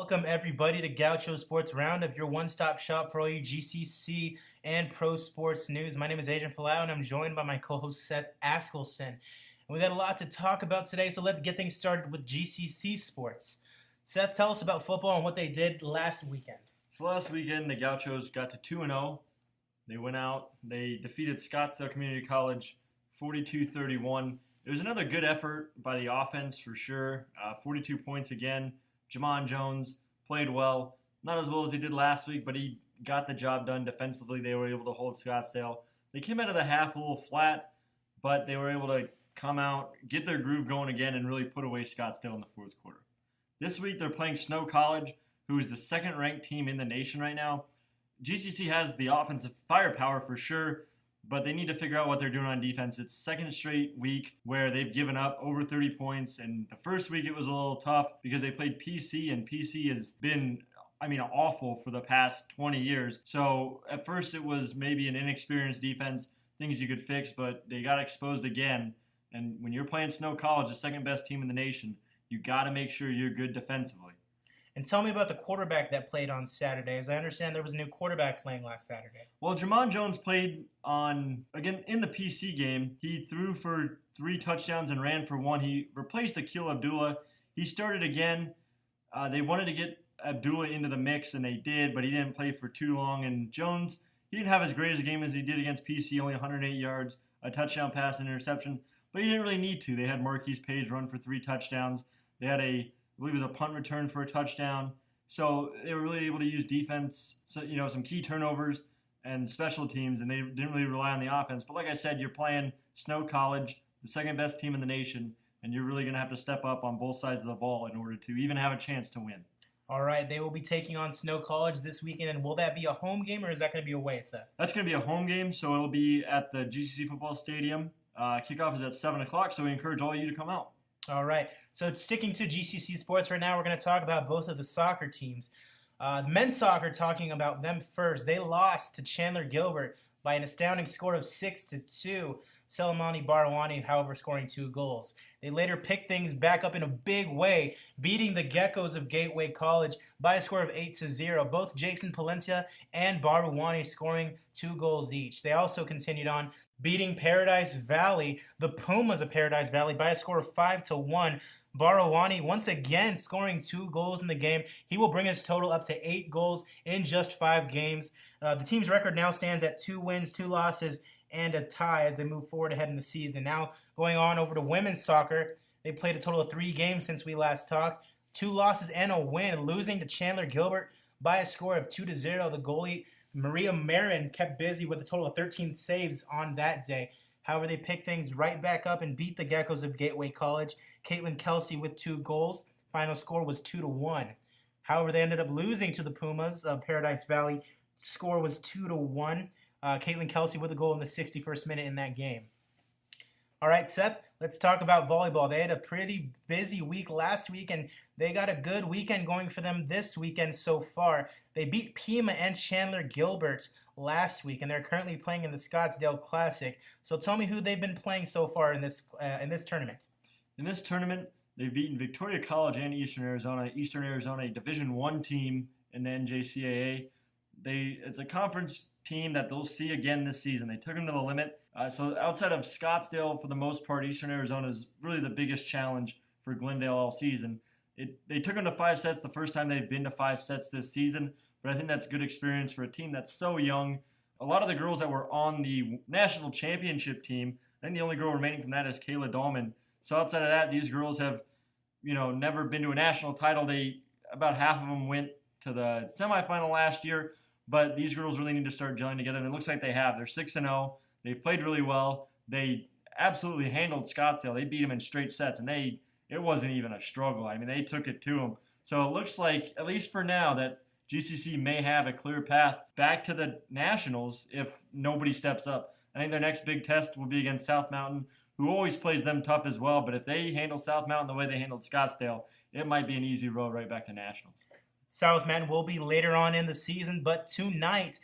Welcome everybody to Gaucho Sports Roundup, your one-stop shop for all your GCC and pro sports news. My name is Adrian Palau and I'm joined by my co-host Seth Askelson. And we got a lot to talk about today, so let's get things started with GCC sports. Seth, tell us about football and what they did last weekend. So last weekend, the Gauchos got to 2-0. They went out. They defeated Scottsdale Community College 42-31. It was another good effort by the offense for sure. 42 points again. Jamon Jones played well. Not as well as he did last week, but he got the job done defensively. They were able to hold Scottsdale. They came out of the half a little flat, but they were able to come out, get their groove going again, and really put away Scottsdale in the fourth quarter. This week they're playing Snow College, who is the second-ranked team in the nation right now. GCC has the offensive firepower for sure, but they need to figure out what they're doing on defense. It's second straight week where they've given up over 30 points, and the first week it was a little tough because they played PC, and PC has been, awful for the past 20 years. So at first it was maybe an inexperienced defense, things you could fix, but they got exposed again. And when you're playing Snow College, the second-best team in the nation, you got to make sure you're good defensively. And tell me about the quarterback that played on Saturday. As I understand, there was a new quarterback playing last Saturday. Well, Jamon Jones played in the PC game. He threw for 3 touchdowns and ran for 1. He replaced Akil Abdullah. He started again. They wanted to get Abdullah into the mix, and they did, but he didn't play for too long. And Jones, he didn't have as great a game as he did against PC, only 108 yards, a touchdown pass, and interception. But he didn't really need to. They had Marquise Page run for 3 touchdowns. They had I believe it was a punt return for a touchdown. So they were really able to use defense, some key turnovers and special teams, and they didn't really rely on the offense. But like I said, you're playing Snow College, the second-best team in the nation, and you're really going to have to step up on both sides of the ball in order to even have a chance to win. All right, they will be taking on Snow College this weekend, and will that be a home game, or is that going to be away, Seth? That's going to be a home game, so it'll be at the GCC Football Stadium. Kickoff is at 7 o'clock, so we encourage all of you to come out. All right, so sticking to GCC sports right now, we're going to talk about both of the soccer teams. Men's soccer, talking about them first, they lost to Chandler Gilbert by an astounding score of 6-2. Selemani Barawani, however, scoring 2 goals. They later picked things back up in a big way, beating the Geckos of Gateway College by a score of 8-0. Both Jason Palencia and Barawani scoring 2 goals each. They also continued on, beating Paradise Valley, the Pumas of Paradise Valley, by a score of 5-1. Barawani once again scoring 2 goals in the game. He will bring his total up to 8 goals in just 5 games. The team's record now stands at 2 wins, 2 losses, and a tie as they move forward ahead in the season. Now going on over to women's soccer, they played a total of 3 games since we last talked. 2 losses and a win, losing to Chandler Gilbert by a score of 2-0. The goalie Maria Marin kept busy with a total of 13 saves on that day. However, they picked things right back up and beat the Geckos of Gateway College. Caitlin Kelsey with 2 goals. Final score was 2-1. However, they ended up losing to the Pumas of Paradise Valley. Score was 2-1. Caitlin Kelsey with a goal in the 61st minute in that game. All right, Seth, let's talk about volleyball. They had a pretty busy week last week, and they got a good weekend going for them this weekend so far. They beat Pima and Chandler Gilbert last week, and they're currently playing in the Scottsdale Classic. So tell me who they've been playing so far in this tournament. In this tournament, they've beaten Victoria College and Eastern Arizona. Eastern Arizona, a Division I team in the NJCAA. It's a conference team that they'll see again this season. They took them to the limit. So outside of Scottsdale, for the most part, Eastern Arizona is really the biggest challenge for Glendale all season. They took them to 5 sets the first time they've been to 5 sets this season, but I think that's good experience for a team that's so young. A lot of the girls that were on the national championship team, I think the only girl remaining from that is Kayla Dahlman. So outside of that, these girls have, never been to a national title. About half of them went to the semifinal last year. But these girls really need to start gelling together, and it looks like they have. They're 6-0. They've played really well. They absolutely handled Scottsdale. They beat them in straight sets, and it wasn't even a struggle. They took it to them. So it looks like, at least for now, that GCC may have a clear path back to the Nationals if nobody steps up. I think their next big test will be against South Mountain, who always plays them tough as well. But if they handle South Mountain the way they handled Scottsdale, it might be an easy road right back to Nationals. South Mountain will be later on in the season, but tonight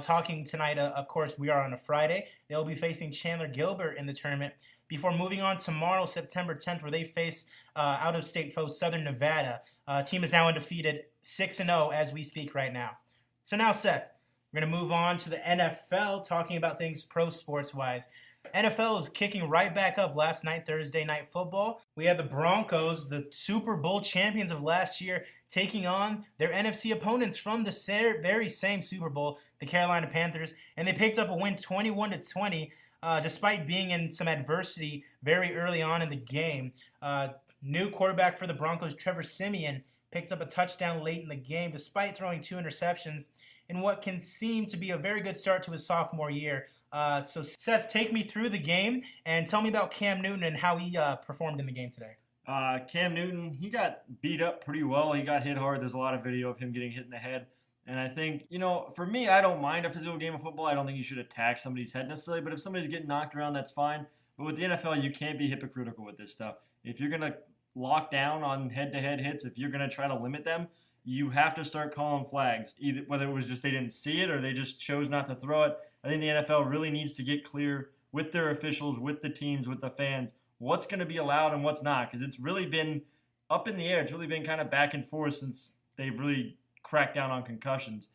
talking tonight, of course, we are on a Friday. They'll be facing Chandler Gilbert in the tournament before moving on tomorrow, September 10th, where they face out-of-state foe Southern Nevada. Team is now undefeated, 6-0 as we speak right now. So now, Seth, we're going to move on to the NFL, talking about things pro sports-wise. NFL is kicking right back up last night, Thursday Night Football. We had the Broncos, the Super Bowl champions of last year, taking on their NFC opponents from the very same Super Bowl, the Carolina Panthers, and they picked up a win 21-20, despite being in some adversity very early on in the game. New quarterback for the Broncos, Trevor Siemian, picked up a touchdown late in the game, despite throwing 2 interceptions in what can seem to be a very good start to his sophomore year. So Seth, take me through the game and tell me about Cam Newton and how he performed in the game today. Cam Newton, he got beat up pretty well. He got hit hard. There's a lot of video of him getting hit in the head. And I think, for me, I don't mind a physical game of football. I don't think you should attack somebody's head necessarily. But if somebody's getting knocked around, that's fine. But with the NFL, you can't be hypocritical with this stuff. If you're going to lock down on head-to-head hits, if you're going to try to limit them, you have to start calling flags, either whether it was just they didn't see it or they just chose not to throw it. I think the NFL really needs to get clear with their officials, with the teams, with the fans, what's going to be allowed and what's not, because it's really been up in the air. It's really been kind of back and forth since they've really cracked down on concussions.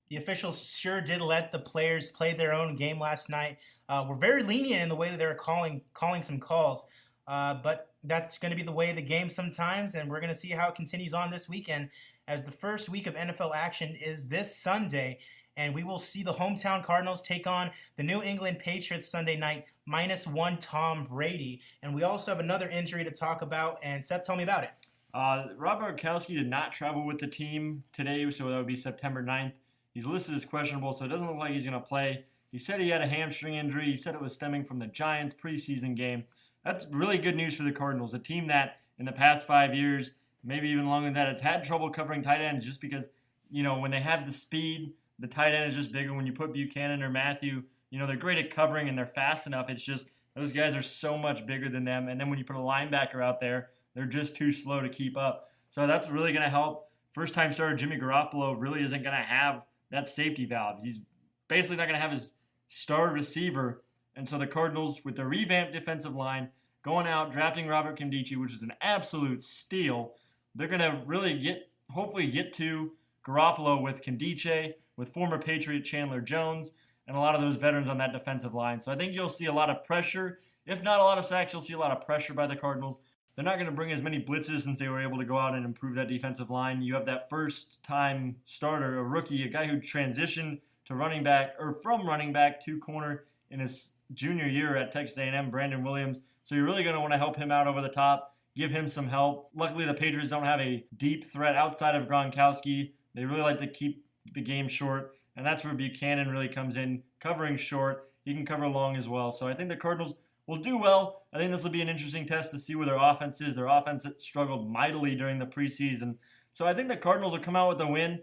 The officials sure did let the players play their own game last night. We're very lenient in the way that they're calling some calls, but that's going to be the way of the game sometimes, and we're going to see how it continues on this weekend, as the first week of NFL action is this Sunday, and we will see the hometown Cardinals take on the New England Patriots Sunday night, -1 Tom Brady. And we also have another injury to talk about, and Seth, tell me about it. Rob Gronkowski did not travel with the team today, so that would be September 9th. He's listed as questionable, so it doesn't look like he's going to play. He said he had a hamstring injury. He said it was stemming from the Giants preseason game. That's really good news for the Cardinals, a team that in the past 5 years, maybe even longer than that, has had trouble covering tight ends just because, when they have the speed, the tight end is just bigger. When you put Buchanan or Matthew, they're great at covering and they're fast enough. It's just those guys are so much bigger than them. And then when you put a linebacker out there, they're just too slow to keep up. So that's really going to help. First-time starter Jimmy Garoppolo really isn't going to have that safety valve. He's basically not going to have his star receiver. And so the Cardinals, with their revamped defensive line, going out, drafting Robert Nkemdiche, which is an absolute steal, they're going to really hopefully get to Garoppolo with Nkemdiche, with former Patriot Chandler Jones, and a lot of those veterans on that defensive line. So I think you'll see a lot of pressure. If not a lot of sacks, you'll see a lot of pressure by the Cardinals. They're not going to bring as many blitzes since they were able to go out and improve that defensive line. You have that first-time starter, a rookie, a guy who transitioned to running back, or from running back to corner in his junior year at Texas A&M, Brandon Williams. So you're really going to want to help him out over the top, give him some help. Luckily, the Patriots don't have a deep threat outside of Gronkowski. They really like to keep the game short, and that's where Buchanan really comes in, covering short. He can cover long as well. So I think the Cardinals will do well. I think this will be an interesting test to see where their offense is. Their offense struggled mightily during the preseason. So I think the Cardinals will come out with a win.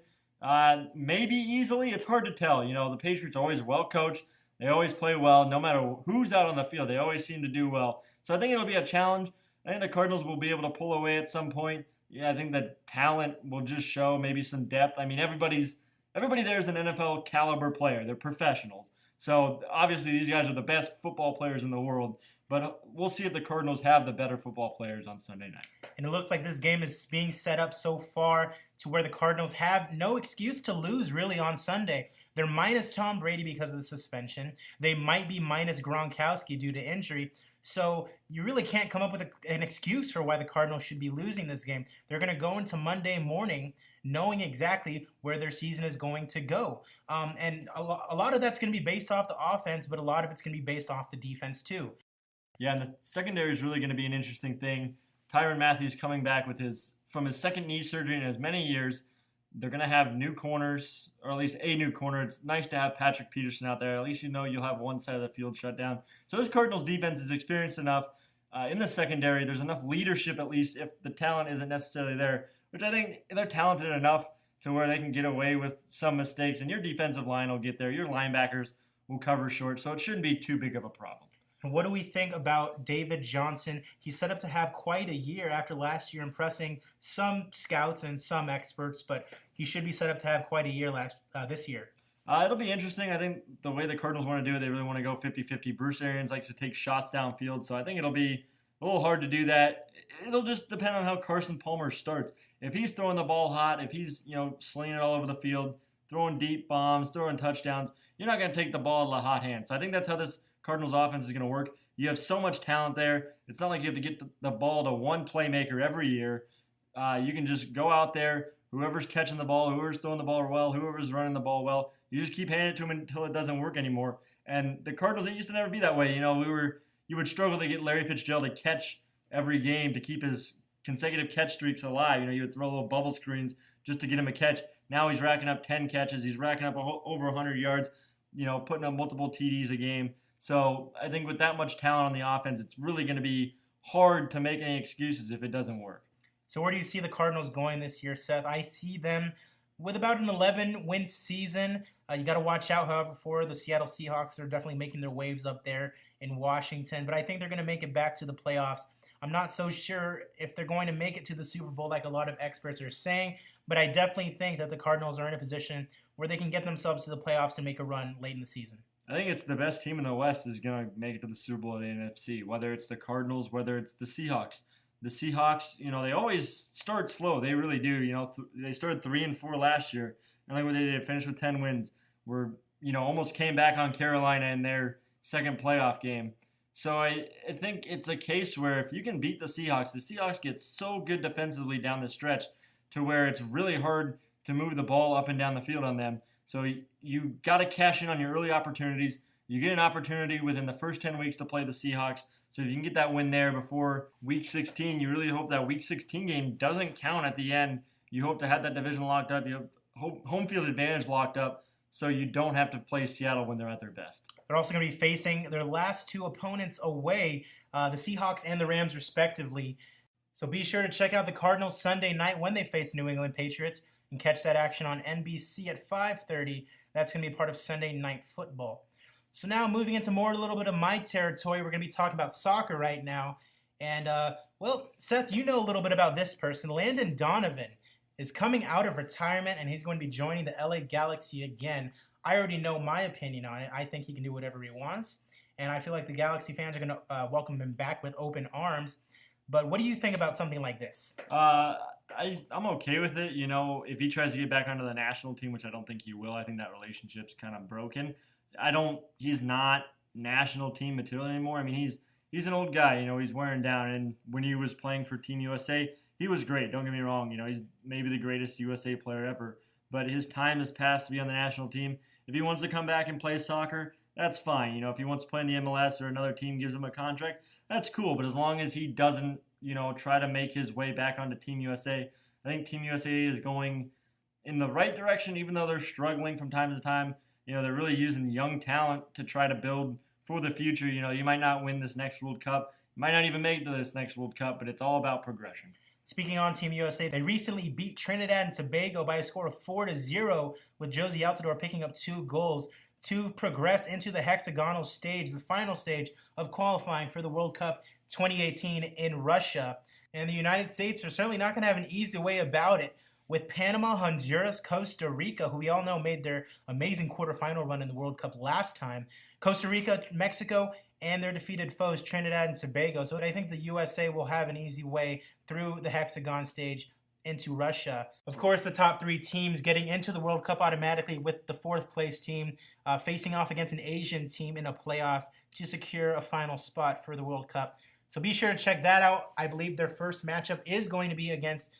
Maybe easily. It's hard to tell. The Patriots are always well coached. They always play well. No matter who's out on the field, they always seem to do well. So I think it'll be a challenge. I think the Cardinals will be able to pull away at some point. Yeah, I think the talent will just show, maybe some depth. I mean, everybody there is an NFL caliber player. They're professionals. So obviously these guys are the best football players in the world. But we'll see if the Cardinals have the better football players on Sunday night. And it looks like this game is being set up so far to where the Cardinals have no excuse to lose really on Sunday. They're minus Tom Brady because of the suspension. They might be minus Gronkowski due to injury. So you really can't come up with an excuse for why the Cardinals should be losing this game. They're going to go into Monday morning knowing exactly where their season is going to go. And a lot of that's going to be based off the offense, but a lot of it's going to be based off the defense too. Yeah, and the secondary is really going to be an interesting thing. Tyrann Mathieu coming back from his second knee surgery in as many years. They're going to have new corners, or at least a new corner. It's nice to have Patrick Peterson out there. At least you'll have one side of the field shut down. So this Cardinals defense is experienced enough in the secondary. There's enough leadership, at least, if the talent isn't necessarily there, which I think they're talented enough to where they can get away with some mistakes. And your defensive line will get there. Your linebackers will cover short. So it shouldn't be too big of a problem. And what do we think about David Johnson? He's set up to have quite a year after last year, impressing some scouts and some experts, but he should be set up to have quite a year this year. It'll be interesting. I think the way the Cardinals want to do it, they really want to go 50-50. Bruce Arians likes to take shots downfield, so I think it'll be a little hard to do that. It'll just depend on how Carson Palmer starts. If he's throwing the ball hot, if he's slinging it all over the field, throwing deep bombs, throwing touchdowns, you're not going to take the ball out of the hot hand. So I think that's how this Cardinals offense is going to work. You have so much talent there. It's not like you have to get the ball to one playmaker every year. You can just go out there. Whoever's catching the ball, whoever's throwing the ball well, whoever's running the ball well, you just keep handing it to them until it doesn't work anymore. And the Cardinals, it used to never be that way. You would struggle to get Larry Fitzgerald to catch every game to keep his consecutive catch streaks alive. You would throw little bubble screens just to get him a catch. Now he's racking up 10 catches. He's racking up over 100 yards, putting up multiple TDs a game. So I think with that much talent on the offense, it's really going to be hard to make any excuses if it doesn't work. So where do you see the Cardinals going this year, Seth? I see them with about an 11-win season. You got to watch out, however, for the Seattle Seahawks. They're definitely making their waves up there in Washington, but I think they're going to make it back to the playoffs. I'm not so sure if they're going to make it to the Super Bowl like a lot of experts are saying, but I definitely think that the Cardinals are in a position where they can get themselves to the playoffs and make a run late in the season. I think it's the best team in the West is going to make it to the Super Bowl of the NFC, whether it's the Cardinals, whether it's the Seahawks. The Seahawks, they always start slow. They really do. They started 3-4 last year. And like what they did, finished with 10 wins. Almost came back on Carolina in their second playoff game. So I think it's a case where if you can beat the Seahawks get so good defensively down the stretch to where it's really hard to move the ball up and down the field on them. So you got to cash in on your early opportunities. You get an opportunity within the first 10 weeks to play the Seahawks. So if you can get that win there before Week 16, you really hope that Week 16 game doesn't count at the end. You hope to have that division locked up. You have home field advantage locked up so you don't have to play Seattle when they're at their best. They're also going to be facing their last two opponents away, the Seahawks and the Rams respectively. So be sure to check out the Cardinals Sunday night when they face the New England Patriots and catch that action on NBC at 5:30. That's going to be part of Sunday Night Football. So now moving into a little bit of my territory, we're going to be talking about soccer right now. And, Seth, you know a little bit about this person. Landon Donovan is coming out of retirement, and he's going to be joining the LA Galaxy again. I already know my opinion on it. I think he can do whatever he wants. And I feel like the Galaxy fans are going to welcome him back with open arms. But what do you think about something like this? I'm okay with it. If he tries to get back onto the national team, which I don't think he will, I think that relationship's kind of broken. He's not national team material anymore. I mean, he's an old guy, he's wearing down. And when he was playing for Team USA, he was great. Don't get me wrong. He's maybe the greatest USA player ever. But his time has passed to be on the national team. If he wants to come back and play soccer, that's fine. If he wants to play in the MLS or another team gives him a contract, that's cool. But as long as he doesn't, try to make his way back onto Team USA, I think Team USA is going in the right direction, even though they're struggling from time to time. They're really using young talent to try to build for the future. You might not win this next World Cup. You might not even make it to this next World Cup, but it's all about progression. Speaking on Team USA, they recently beat Trinidad and Tobago by a score of 4-0, with Josie Altidore picking up 2 goals to progress into the hexagonal stage, the final stage of qualifying for the World Cup 2018 in Russia. And the United States are certainly not going to have an easy way about it, with Panama, Honduras, Costa Rica, who we all know made their amazing quarterfinal run in the World Cup last time, Costa Rica, Mexico, and their defeated foes, Trinidad and Tobago. So I think the USA will have an easy way through the hexagon stage into Russia. Of course, the top 3 teams getting into the World Cup automatically, with the 4th place team facing off against an Asian team in a playoff to secure a final spot for the World Cup. So be sure to check that out. I believe their first matchup is going to be against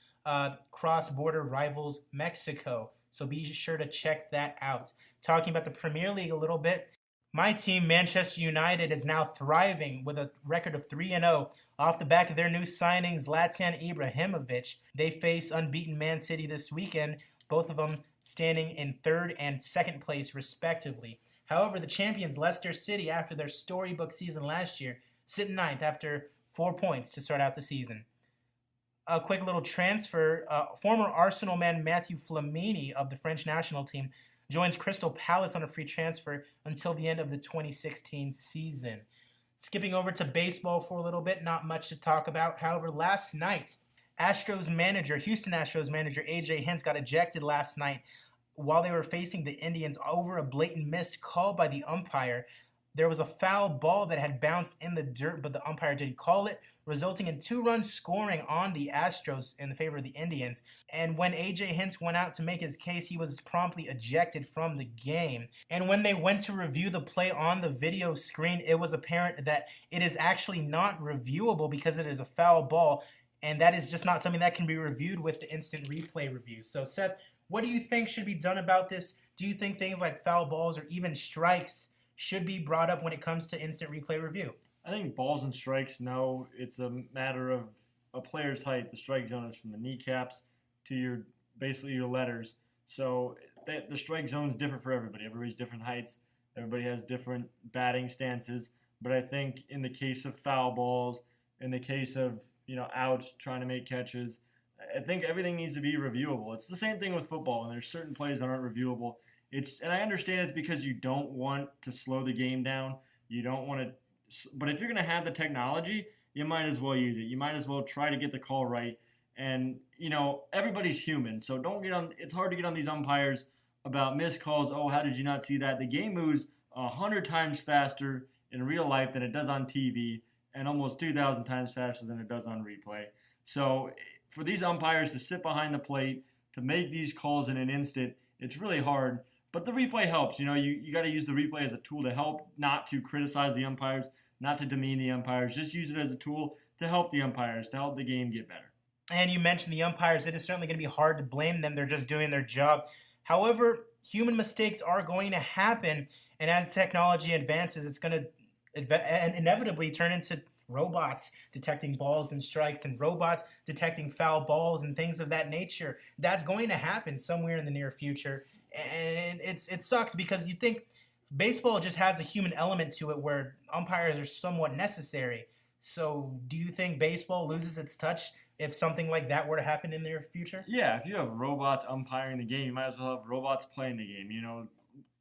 cross-border rivals Mexico. So be sure to check that out. Talking about the Premier League a little bit, my team, Manchester United, is now thriving with a record of 3-0 off the back of their new signing, Zlatan Ibrahimovic. They face unbeaten Man City this weekend, both of them standing in 3rd and 2nd place respectively. However, the champions Leicester City, after their storybook season last year, sit in 9th after 4 points to start out the season. A quick little transfer, former Arsenal man Matthew Flamini of the French national team joins Crystal Palace on a free transfer until the end of the 2016 season. Skipping over to baseball for a little bit, not much to talk about. However, last night, Houston Astros manager A.J. Hinch got ejected last night while they were facing the Indians over a blatant missed call by the umpire. There was a foul ball that had bounced in the dirt, but the umpire didn't call it, resulting in 2 runs scoring on the Astros in the favor of the Indians. And when A.J. Hinch went out to make his case, he was promptly ejected from the game. And when they went to review the play on the video screen, it was apparent that it is actually not reviewable because it is a foul ball, and that is just not something that can be reviewed with the instant replay review. So, Seth, what do you think should be done about this? Do you think things like foul balls or even strikes should be brought up when it comes to instant replay review? I think balls and strikes, no. It's a matter of a player's height. The strike zone is from the kneecaps to basically your letters. So the strike zone is different for everybody. Everybody's different heights. Everybody has different batting stances. But I think in the case of foul balls, in the case of outs trying to make catches, I think everything needs to be reviewable. It's the same thing with football, and there's certain plays that aren't reviewable. And I understand it's because you don't want to slow the game down. You don't want to, but if you're going to have the technology, you might as well use it. You might as well try to get the call right. And everybody's human, so don't get on. It's hard to get on these umpires about missed calls. Oh, how did you not see that? The game moves 100 times faster in real life than it does on TV, and almost 2,000 times faster than it does on replay. So for these umpires to sit behind the plate to make these calls in an instant, it's really hard. But the replay helps. You got to use the replay as a tool to help, not to criticize the umpires, not to demean the umpires. Just use it as a tool to help the umpires, to help the game get better. And you mentioned the umpires. It is certainly going to be hard to blame them. They're just doing their job. However, human mistakes are going to happen. And as technology advances, it's going to inevitably turn into robots detecting balls and strikes and robots detecting foul balls and things of that nature. That's going to happen somewhere in the near future. And it sucks because you think baseball just has a human element to it where umpires are somewhat necessary. So do you think baseball loses its touch if something like that were to happen in the near future? Yeah, if you have robots umpiring the game, you might as well have robots playing the game.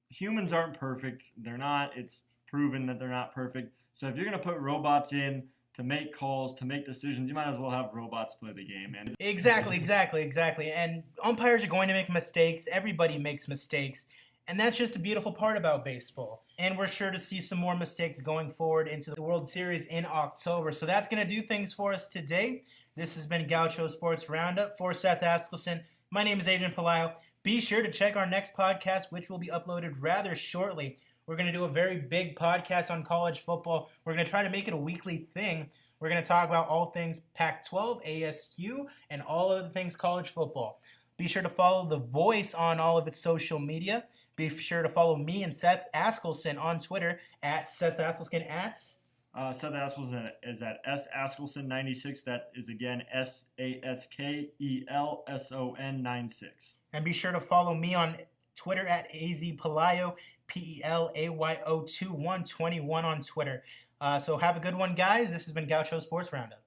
Humans aren't perfect. They're not. It's proven that they're not perfect. So if you're going to put robots in to make calls, to make decisions, you might as well have robots play the game. And Exactly. And umpires are going to make mistakes. Everybody makes mistakes. And that's just a beautiful part about baseball. And we're sure to see some more mistakes going forward into the World Series in October. So that's going to do things for us today. This has been Gaucho Sports Roundup. For Seth Askelson, my name is Adrian Palaio. Be sure to check our next podcast, which will be uploaded rather shortly. We're going to do a very big podcast on college football. We're going to try to make it a weekly thing. We're going to talk about all things Pac-12, ASU, and all other things college football. Be sure to follow The Voice on all of its social media. Be sure to follow me and Seth Askelson on Twitter at Seth Askelson at... Seth Askelson is at SAskelson96. That is again SASKELSON 96. And be sure to follow me on Twitter at AZPalayo, PELAYO 2121 on Twitter. So have a good one, guys. This has been Gaucho Sports Roundup.